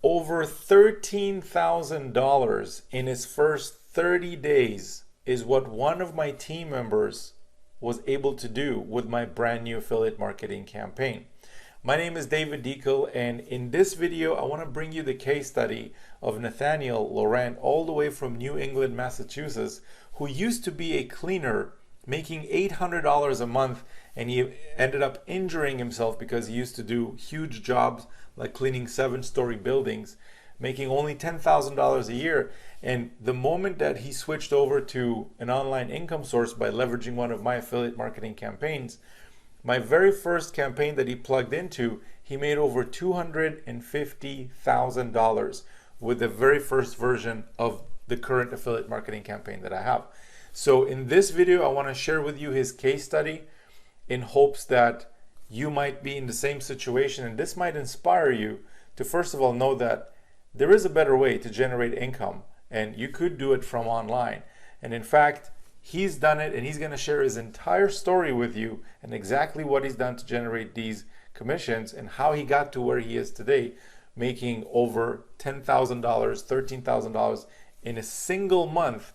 Over $13,000 in his first 30 days is what one of my team members was able to do with my brand new affiliate marketing campaign. My name is David Dekel, and in this video, I want to bring you the case study of Nathaniel Laurent, all the way from New England, Massachusetts, who used to be a cleaner making $800 a month, and he ended up injuring himself because he used to do huge jobs like cleaning 7-story buildings, making only $10,000 a year. And the moment that he switched over to an online income source by leveraging one of my affiliate marketing campaigns, my very first campaign that he plugged into, he made over $250,000 with the very first version of the current affiliate marketing campaign that I have. So in this video, I want to share with you his case study in hopes that you might be in the same situation, and this might inspire you to first of all know that there is a better way to generate income, and you could do it from online. And in fact, he's done it, and he's going to share his entire story with you and exactly what he's done to generate these commissions and how he got to where he is today, making over $10,000, $13,000 in a single month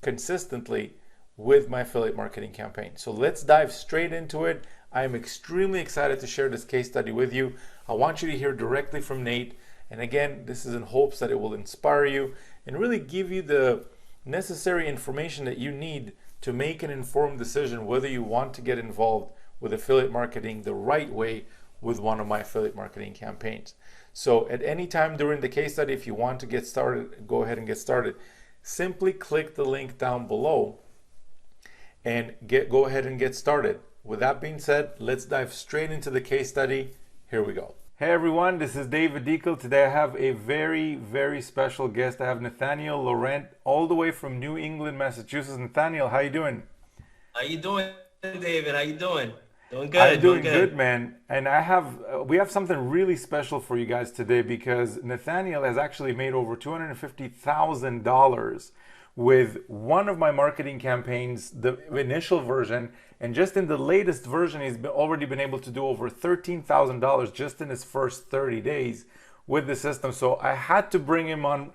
consistently with my affiliate marketing campaign. So let's dive straight into it. I am extremely excited to share this case study with you. I want you to hear directly from Nate. And again, this is in hopes that it will inspire you and really give you the necessary information that you need to make an informed decision whether you want to get involved with affiliate marketing the right way with one of my affiliate marketing campaigns. So at any time during the case study, if you want to get started, go ahead and get started. Simply click the link down below and go ahead and get started. With that being said, let's dive straight into the case study. Here we go. Hey everyone, this is David Dekel. Today I have a very, very special guest. I have Nathaniel Laurent, all the way from New England, Massachusetts. Nathaniel, how you doing? How you doing, David? How you doing? Doing good. I'm doing good, man. And we have something really special for you guys today because Nathaniel has actually made over $250,000 with one of my marketing campaigns, the initial version, and just in the latest version, he's already been able to do over $13,000 just in his first 30 days with the system. So I had to bring him on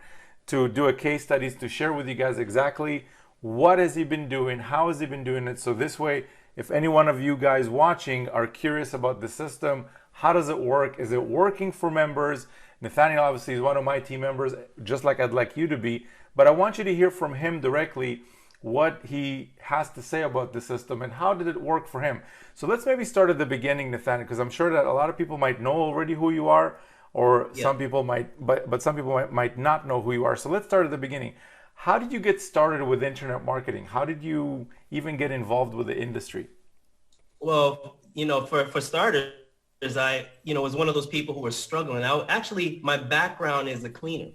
to do a case study to share with you guys exactly what has he been doing, how has he been doing it. So this way, if any one of you guys watching are curious about the system, how does it work? Is it working for members? Nathaniel obviously is one of my team members, just like I'd like you to be. But I want you to hear from him directly what he has to say about the system and how did it work for him. So let's maybe start at the beginning, Nathaniel, because I'm sure that a lot of people might know already who you are, or some people might, but some people might not know who you are. So let's start at the beginning. How did you get started with internet marketing? How did you even get involved with the industry? Well, for starters, I was one of those people who were struggling. Actually, my background is a cleaner.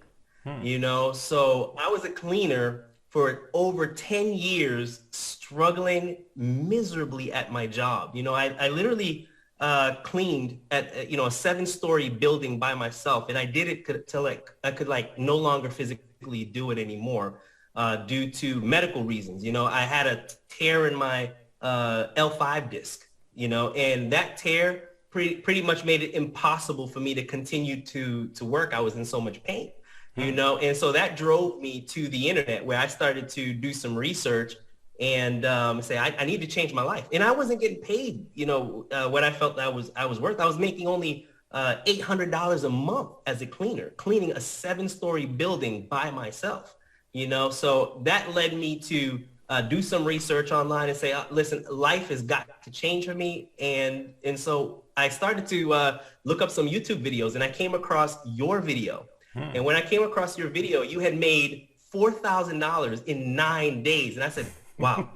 So I was a cleaner for over 10 years, struggling miserably at my job. I literally cleaned at a 7-story building by myself, and I did it till I could no longer physically do it anymore due to medical reasons. I had a tear in my L5 disc, and that tear pretty much made it impossible for me to continue to work. I was in so much pain. And so that drove me to the internet, where I started to do some research and say, I need to change my life. And I wasn't getting paid, what I felt I was worth. I was making only $800 a month as a cleaner, cleaning a 7-story building by myself, So that led me to do some research online and say, listen, life has got to change for me. And so I started to look up some YouTube videos, and I came across your video. And when I came across your video, you had made $4,000 in 9 days. And I said, wow.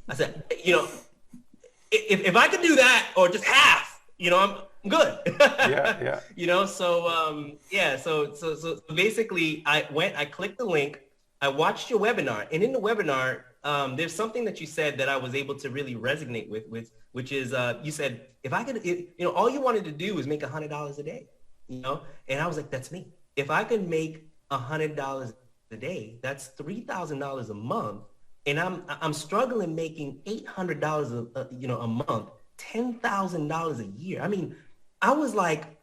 I said, if I could do that or just half, I'm good. Yeah. So basically I clicked the link, I watched your webinar, and in the webinar, there's something that you said that I was able to really resonate with which is, you said, if I could, all you wanted to do was make $100 a day, and I was like, that's me. If I could make $100 a day, that's $3,000 a month, and I'm struggling making $800 a month, $10,000 a year. I mean, I was like,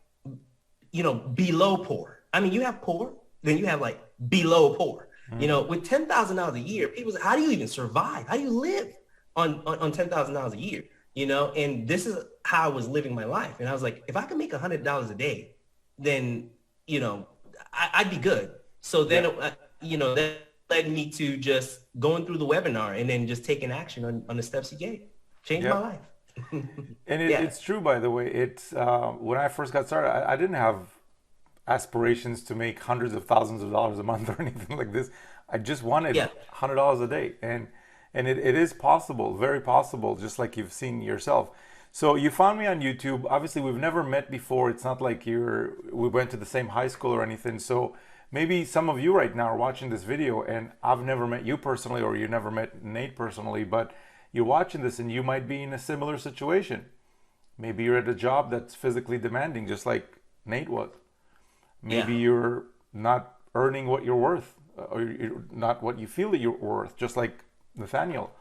below poor. I mean, you have poor, then you have like below poor. You know, with $10,000 a year, people say, how do you even survive? How do you live on $10,000 a year? You know, and this is how I was living my life. And I was like, if I can make $100 a day, then, you know, I'd be good. So then, Yeah. you know, that led me to just going through the webinar and then just taking action on the steps he gave. Changed my Yep. life. And Yeah. it's true, by the way. It's when I first got started, I didn't have aspirations to make hundreds of thousands of dollars a month or anything like this. I just wanted Yeah. $100 a day, and it is possible, very possible, just like you've seen yourself. So you found me on YouTube. Obviously, we've never met before. It's not like we went to the same high school or anything. So maybe some of you right now are watching this video, and I've never met you personally, or you never met Nate personally, but you're watching this, and you might be in a similar situation. Maybe you're at a job that's physically demanding, just like Nate was. Yeah. Maybe you're not earning what you're worth, or you're not what you feel that you're worth, just like Nathaniel.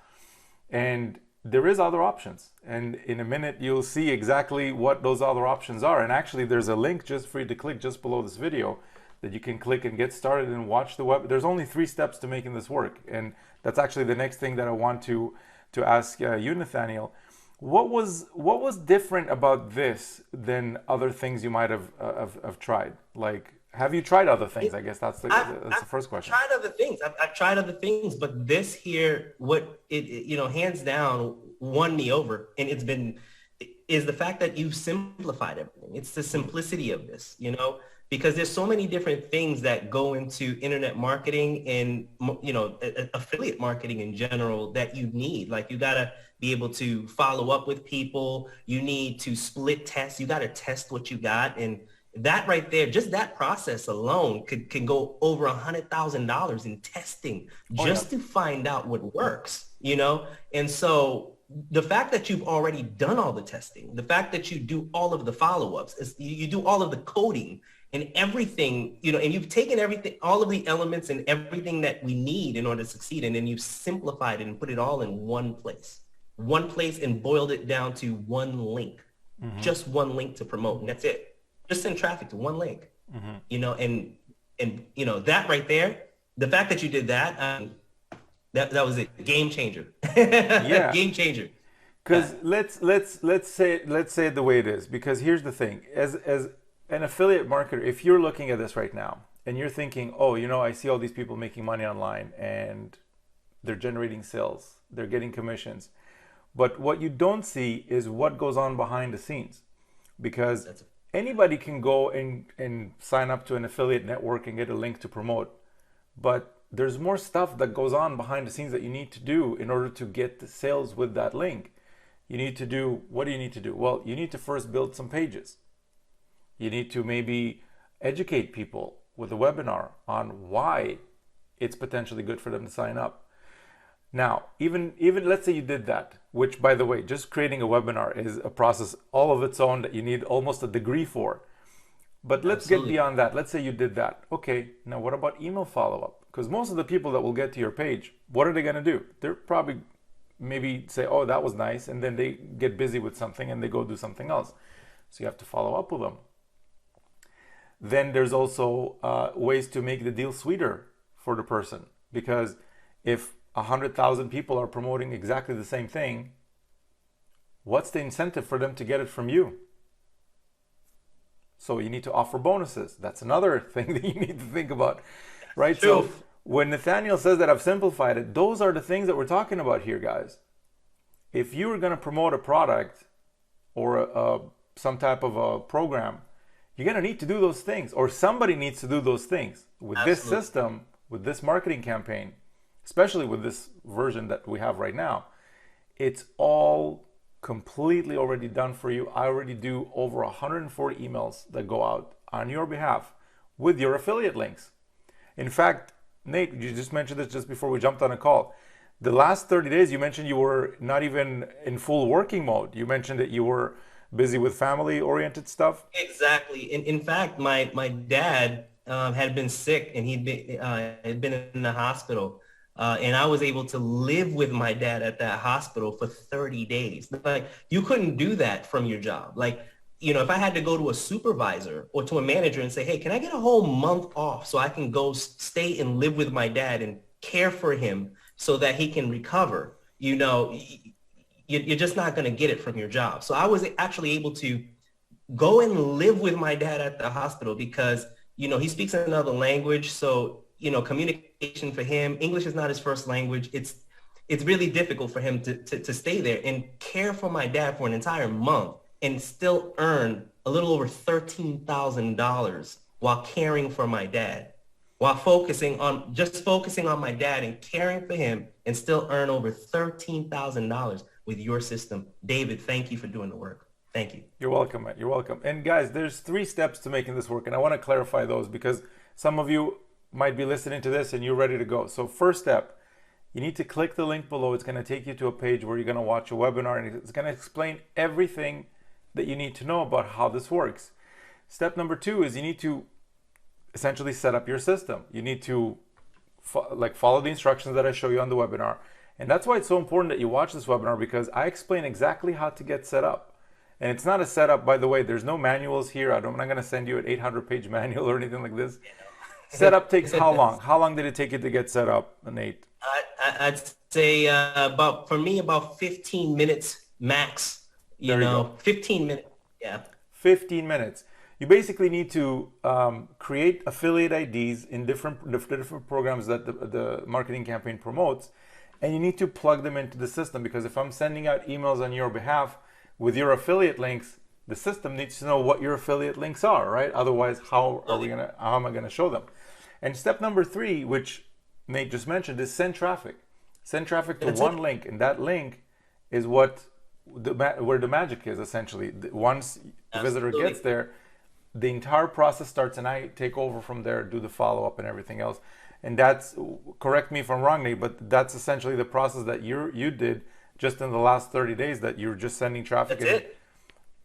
And there is other options. And in a minute, you'll see exactly what those other options are. And actually, there's a link just for you to click just below this video that you can click and get started and watch the web. There's only 3 steps to making this work. And that's actually the next thing that I want to ask you, Nathaniel. What was different about this than other things you might have tried? Like, have you tried other things? I guess that's the first I've question. tried other things. I've tried other things, but this here, what you know, hands down won me over. And is the fact that you've simplified everything. It's the simplicity of this, you know, because there's so many different things that go into internet marketing and, you know, affiliate marketing in general that you need. Like, you got to be able to follow up with people. You need to split test. You got to test what you got. And that right there, just that process alone can go over $100,000 in testing Oh yeah. just to find out what works, you know? And so the fact that you've already done all the testing, the fact that you do all of the follow-ups, is you do all of the coding and everything, you know, and you've taken everything, all of the elements and everything that we need in order to succeed, and then you've simplified it and put it all in one place and boiled it down to one link, just one link to promote, and that's it. Just send traffic to one link, you know, and you know, that right there, the fact that you did that, that was a game changer. Yeah. Game changer. Yeah. Because let's say it the way it is. Because here's the thing: as an affiliate marketer, if you're looking at this right now and you're thinking, oh, you know, I see all these people making money online and they're generating sales, they're getting commissions, but what you don't see is what goes on behind the scenes. Because That's anybody can go and sign up to an affiliate network and get a link to promote, but there's more stuff that goes on behind the scenes that you need to do in order to get the sales with that link. You need to do, what do you need to do? Well, you need to first build some pages. You need to maybe educate people with a webinar on why it's potentially good for them to sign up. Now, even let's say you did that, which, by the way, just creating a webinar is a process all of its own that you need almost a degree for. But let's get absolutely. beyond that. Let's say you did that. Okay, now what about email follow-up? Because most of the people that will get to your page, what are they going to do? They're probably maybe say, oh, that was nice, and then they get busy with something and they go do something else. So you have to follow up with them. Then there's also ways to make the deal sweeter for the person. Because if 100,000 people are promoting exactly the same thing, what's the incentive for them to get it from you? So you need to offer bonuses. That's another thing that you need to think about, right? So True. when Nathaniel says that I've simplified it, those are the things that we're talking about here, guys. If you were going to promote a product or some type of a program, you're going to need to do those things, or somebody needs to do those things. With this Absolutely. system, with this marketing campaign, especially with this version that we have right now, it's all completely already done for you. I already do over 140 emails that go out on your behalf with your affiliate links. In fact, Nate, you just mentioned this just before we jumped on a call. The last 30 days, you mentioned you were not even in full working mode. You mentioned that you were busy with family-oriented stuff. Exactly. In fact, my dad had been sick, and had been in the hospital. And I was able to live with my dad at that hospital for 30 days. Like, you couldn't do that from your job. Like, if I had to go to a supervisor or to a manager and say, hey, can I get a whole month off so I can go stay and live with my dad and care for him so that he can recover, you're just not going to get it from your job. So I was actually able to go and live with my dad at the hospital because, he speaks another language. So, communication for him, English is not his first language. It's really difficult for him to stay there and care for my dad for an entire month and still earn a little over $13,000 while caring for my dad, while focusing on my dad and caring for him and still earn over $13,000 with your system. David, thank you for doing the work. Thank you. You're welcome, man. You're welcome. And guys, there's 3 steps to making this work. And I want to clarify those because some of you might be listening to this and you're ready to go. So first step, you need to click the link below. It's going to take you to a page where you're going to watch a webinar and it's going to explain everything that you need to know about how this works. Step number 2 is you need to essentially set up your system. You need to follow the instructions that I show you on the webinar. And that's why it's so important that you watch this webinar because I explain exactly how to get set up. And it's not a setup, by the way, there's no manuals here. I'm not going to send you an 800-page manual or anything like this. Setup takes how long? How long did it take you to get set up, Nate? I'd say about 15 minutes max. 15 minutes. Yeah. 15 minutes. You basically need to create affiliate IDs in different programs that the marketing campaign promotes, and you need to plug them into the system because if I'm sending out emails on your behalf with your affiliate links, the system needs to know what your affiliate links are, right? Otherwise, how am I gonna show them? And step number 3, which Nate just mentioned, is send traffic. Send traffic to one link, and that link is where the magic is essentially. Once the visitor gets there, the entire process starts, and I take over from there, do the follow-up and everything else. And that's, correct me if I'm wrong, Nate, but that's essentially the process that you did just in the last 30 days, that you're just sending traffic. That's it.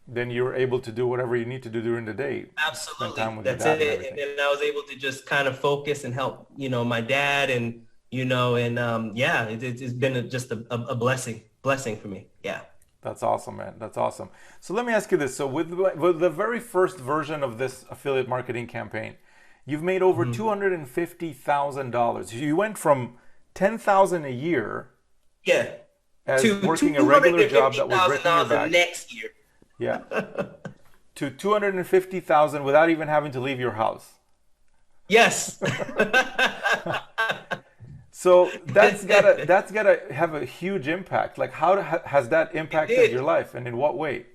Then you're able to do whatever you need to do during the day. Absolutely. That's it. And then I was able to just kind of focus and help, my dad and, it's been just a blessing for me. Yeah. That's awesome, man. That's awesome. So let me ask you this. So with the very first version of this affiliate marketing campaign, you've made over $250,000. You went from $10,000 a year. Yeah. As working a regular job that was breaking your back. Next year. Yeah. To $250,000 without even having to leave your house. Yes. So that's gotta have a huge impact. Like, how has that impacted your life, and in what way?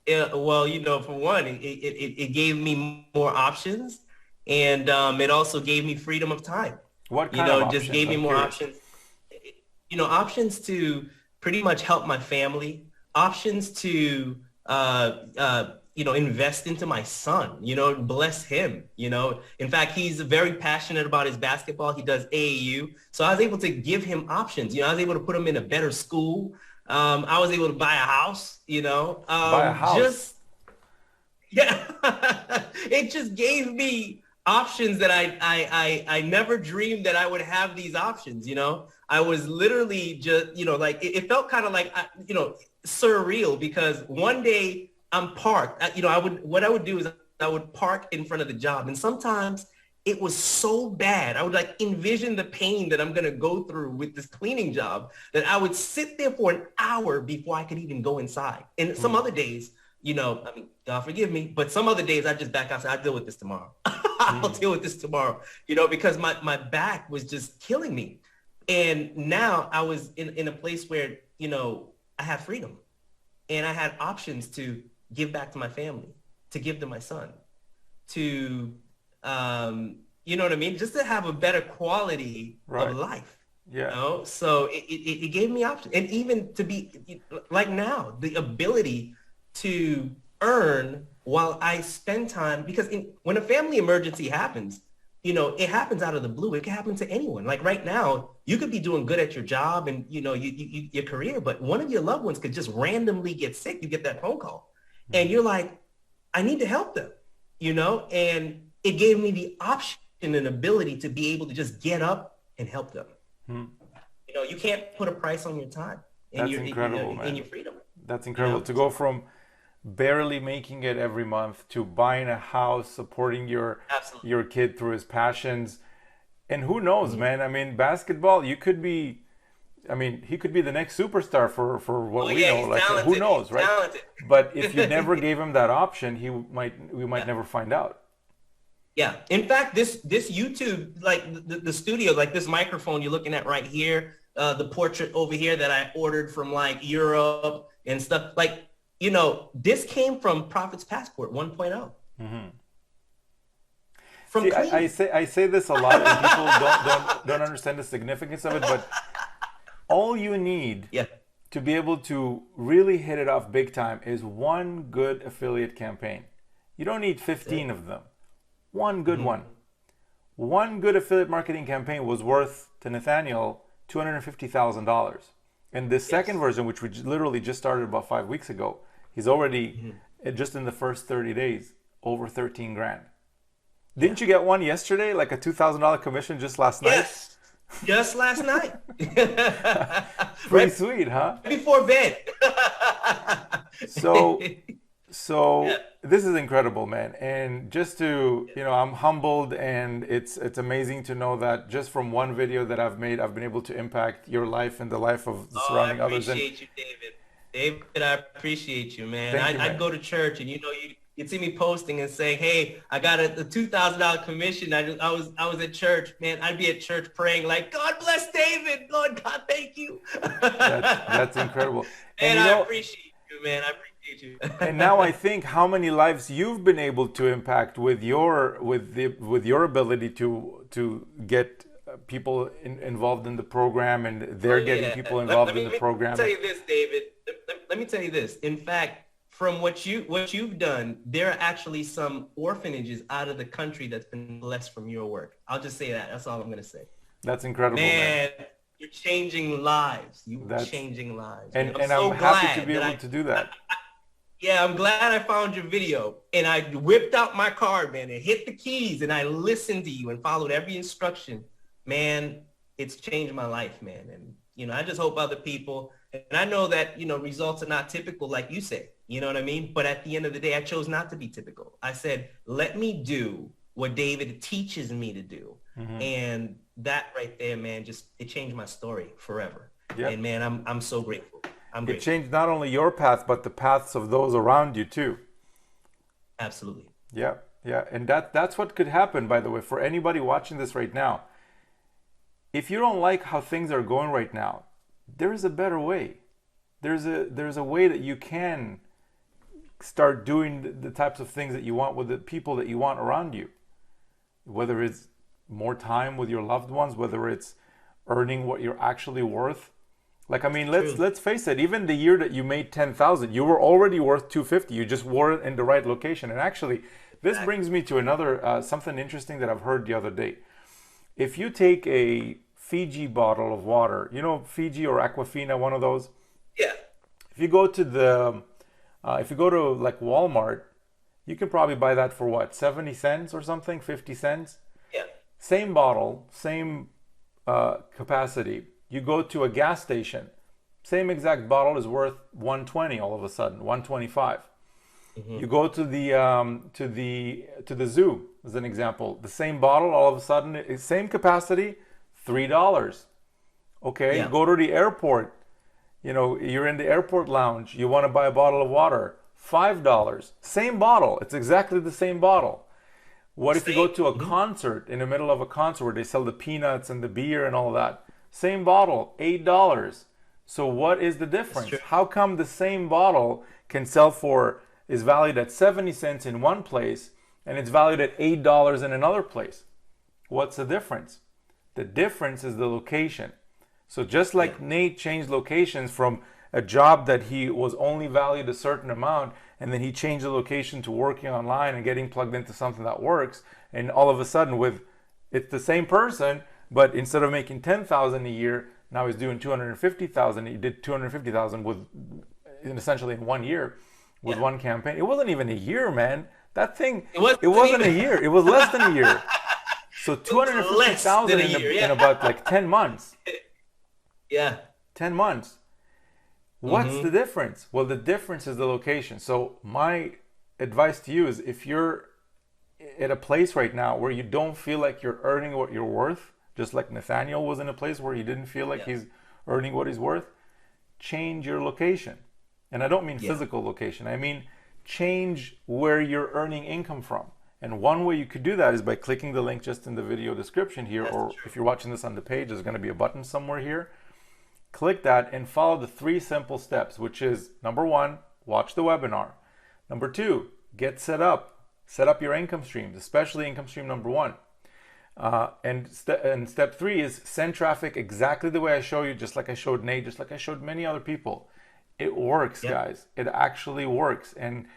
Well, for one, it gave me more options, and it also gave me freedom of time. What kind of options? Just gave me more options. Options to pretty much help my family. Options to invest into my son, bless him, In fact, he's very passionate about his basketball. He does AAU. So I was able to give him options. I was able to put him in a better school. I was able to buy a house, Buy a house? It just gave me options that I never dreamed that I would have these options, I was literally just, it felt kind of like, surreal because one day I'm parked, what I would do is I would park in front of the job. And sometimes it was so bad. I would envision the pain that I'm going to go through with this cleaning job that I would sit there for an hour before I could even go inside. And some other days, God forgive me, but some other days I just back out and say, I'll deal with this tomorrow. I'll deal with this tomorrow, because my back was just killing me. And now I was in a place where, I have freedom and I had options to give back to my family, to give to my son, to, you know what I mean? Just to have a better quality of life. Yeah. So it gave me options. And even to be like now, the ability to earn while I spend time, because when a family emergency happens, it happens out of the blue. It can happen to anyone. Like right now, you could be doing good at your job and, your career, but one of your loved ones could just randomly get sick. You get that phone call and you're like, I need to help them, and it gave me the option and ability to be able to just get up and help them. You can't put a price on your time and That's incredible, man. and your freedom. That's incredible to go from barely making it every month to buying a house, supporting Absolutely. your kid through his passions. And who knows, Mhm. man? I mean, basketball, you could be, I mean, he could be the next superstar for what Oh we yeah, know. he's Like, who talented. He's knows, right? talented. But if you never gave him that option, we might Yeah. never find out. Yeah. In fact, this YouTube, like the studio, like this microphone you're looking at right here, the portrait over here that I ordered from like Europe and stuff, like, this came from Prophet's Passport 1.0 from See, cleaning. I say this a lot, and people don't understand the significance of it. But all you need Yeah. to be able to really hit it off big time is one good affiliate campaign. You don't need That's 15 it. of them. One good Mhm. one. One good affiliate marketing campaign was worth to Nathaniel $250,000. And the second Yes. version, which we literally just started about 5 weeks ago, he's already Mhm. just in the first 30 days over 13 grand. Yeah. Didn't you get one yesterday, like a $2,000 commission just last night? Yes. Just last night. Pretty Right sweet, huh? before bed. So Yeah. this is incredible, man. And just to, I'm humbled, and it's amazing to know that just from one video that I've made, I've been able to impact your life and the life of the Oh, I surrounding others. And appreciate you, David. David, I appreciate you, man. thank you, I'd man. go to church and you'd see me posting and saying, "Hey, I got a $2,000 commission. I was at church, man. I'd be at church praying like, God bless David. Lord God, thank you." That's incredible. And And I appreciate you, man. I appreciate you. and now I think how many lives you've been able to impact with your ability to get people involved in the program, and Oh they're getting yeah. people Let involved in me, the let me program. tell you this, David. Let me tell you this. In fact, from what you've done, there are actually some orphanages out of the country that's been blessed from your work. I'll just say that. That's all I'm gonna say. That's incredible, man. Man, you're changing lives. You're That's changing lives, man. and I'm and I'm so happy to glad be that able to do that. yeah, I'm glad I found your video and I whipped out my card, man, and hit the keys and I listened to you and followed every instruction. Man, it's changed my life, man. And, I just hope other people, and I know that, results are not typical like you say, you know what I mean? But at the end of the day, I chose not to be typical. I said, let me do what David teaches me to do. And that right there, man, it changed my story forever. Yeah. And man, I'm so grateful. I'm It grateful. changed not only your path, but the paths of those around you too. Absolutely. Yeah, yeah. And that's what could happen, by the way, for anybody watching this right now. If you don't like how things are going right now, there is a better way. There's a way that you can start doing the types of things that you want with the people that you want around you. Whether it's more time with your loved ones, whether it's earning what you're actually worth. Like, I mean, True. let's face it, even the year that you made 10,000, you were already worth 250. You just wore it in the right location. And actually, this brings me to another something interesting that I've heard the other day. If you take a Fiji bottle of water, Fiji or Aquafina, one of those. Yeah. If you go to like Walmart, you can probably buy that for what, 70 cents or something, 50 cents. Yeah. Same bottle, same capacity. You go to a gas station, same exact bottle is worth 120 all of a sudden, 125. You go to the zoo as an example. The same bottle, all of a sudden, same capacity, $3. Okay, Yeah. go to the airport. You're in the airport lounge. You want to buy a bottle of water, $5. Same bottle. It's exactly the same bottle. What if you go to a concert, in the middle of a concert where they sell the peanuts and the beer and all that? Same bottle, $8. So what is the difference? true. How come the same bottle is valued at 70 cents in one place and it's valued at $8 in another place? What's the difference? The difference is the location. So just like Nate changed locations from a job that he was only valued a certain amount, and then he changed the location to working online and getting plugged into something that works, and all of a sudden it's the same person, but instead of making 10,000 a year, now he's doing 250,000. He did 250,000 essentially in 1 year with one campaign. It wasn't even a year, man. That thing, it wasn't a year. It was less than a year. So 250,000 Less than a year, in about like 10 months. Yeah. 10 months. What's the difference? Well, the difference is the location. So my advice to you is, if you're at a place right now where you don't feel like you're earning what you're worth, just like Nathaniel was in a place where he didn't feel like he's earning what he's worth, change your location. And I don't mean physical location. I mean change where you're earning income from. And one way you could do that is by clicking the link just in the video description here, or if you're watching this on the page, there's going to be a button somewhere here. Click that and follow the 3 simple steps, which is: number 1, watch the webinar. Number 2, get set up. Set up your income streams, especially income stream number 1. And step 3 is send traffic exactly the way I show you, just like I showed Nate, just like I showed many other people. It works, guys. It actually works. And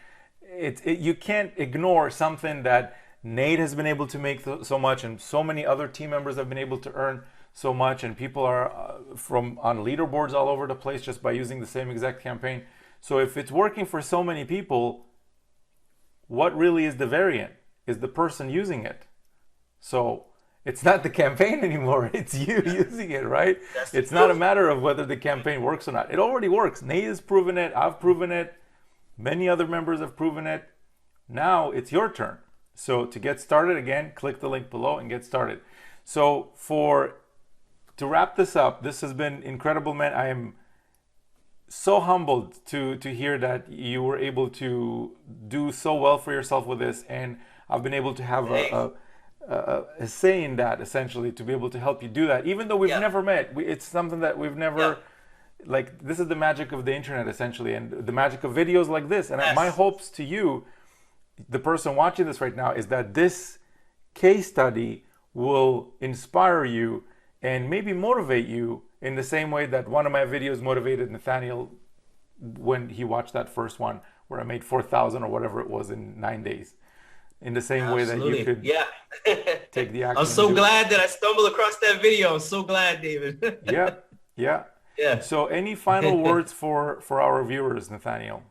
you can't ignore something that Nate has been able to make so much, and so many other team members have been able to earn so much, and people are on leaderboards all over the place just by using the same exact campaign. So if it's working for so many people, what really is the variant? Is the person using it. So it's not the campaign anymore, it's you using it, right? It's not a matter of whether the campaign works or not. It already works. Nate has proven it, I've proven it, many other members have proven it. Now it's your turn. So to get started, again, click the link below and get started. So to wrap this up, this has been incredible, man. I am so humbled to hear that you were able to do so well for yourself with this, and I've been able to have a say in that, essentially, to be able to help you do that, even though we've never met. It's something that we've never like. This is the magic of the internet, essentially, and the magic of videos like this. And my hopes to you, the person watching this right now, is that this case study will inspire you and maybe motivate you in the same way that one of my videos motivated Nathaniel when he watched that first one where I made 4,000 or whatever it was in 9 days. In the same way that you could take the action. I'm so glad that I stumbled across that video. I'm so glad, David. Yeah. So any final words for our viewers, Nathaniel?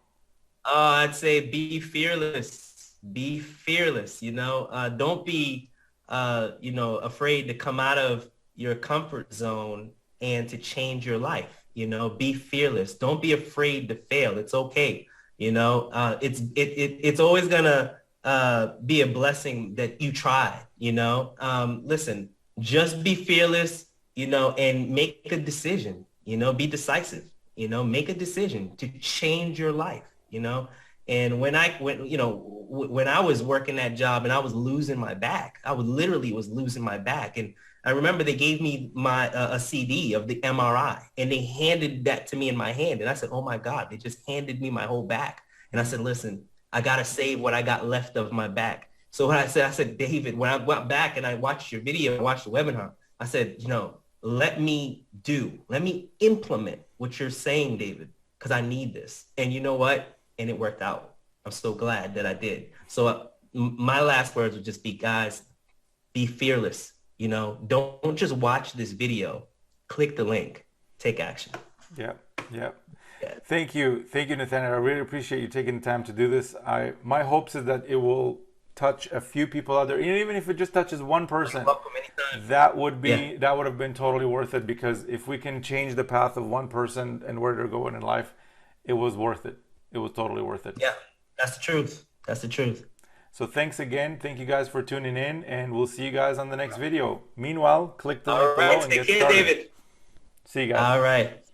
I'd say be fearless. Be fearless, Don't be, afraid to come out of your comfort zone and to change your life. Be fearless. Don't be afraid to fail. It's okay. It's always gonna be a blessing that you tried. Listen, just be fearless, and make a decision. Be decisive. Make a decision to change your life. And when I was working that job and I was losing my back, I literally was losing my back. And I remember they gave me a CD of the MRI, and they handed that to me in my hand. And I said, oh my God, they just handed me my whole back. And I said, listen, I got to save what I got left of my back. So what I said, David, when I went back and I watched your video, I watched the webinar, I said, let me implement what you're saying, David, because I need this. And you know what? And it worked out. I'm so glad that I did. So my last words would just be, guys, be fearless. Don't just watch this video. Click the link. Take action. Yeah. Thank you, Nathaniel. I really appreciate you taking the time to do this. My hopes is that it will touch a few people out there, even if it just touches one person. That would have been totally worth it, because if we can change the path of one person and where they're going in life, it was worth it. It was totally worth it. Yeah, that's the truth. That's the truth. So thanks again. Thank you guys for tuning in, and we'll see you guys on the next video. Meanwhile, click the link below and get started. Take care, David. See you guys. All right.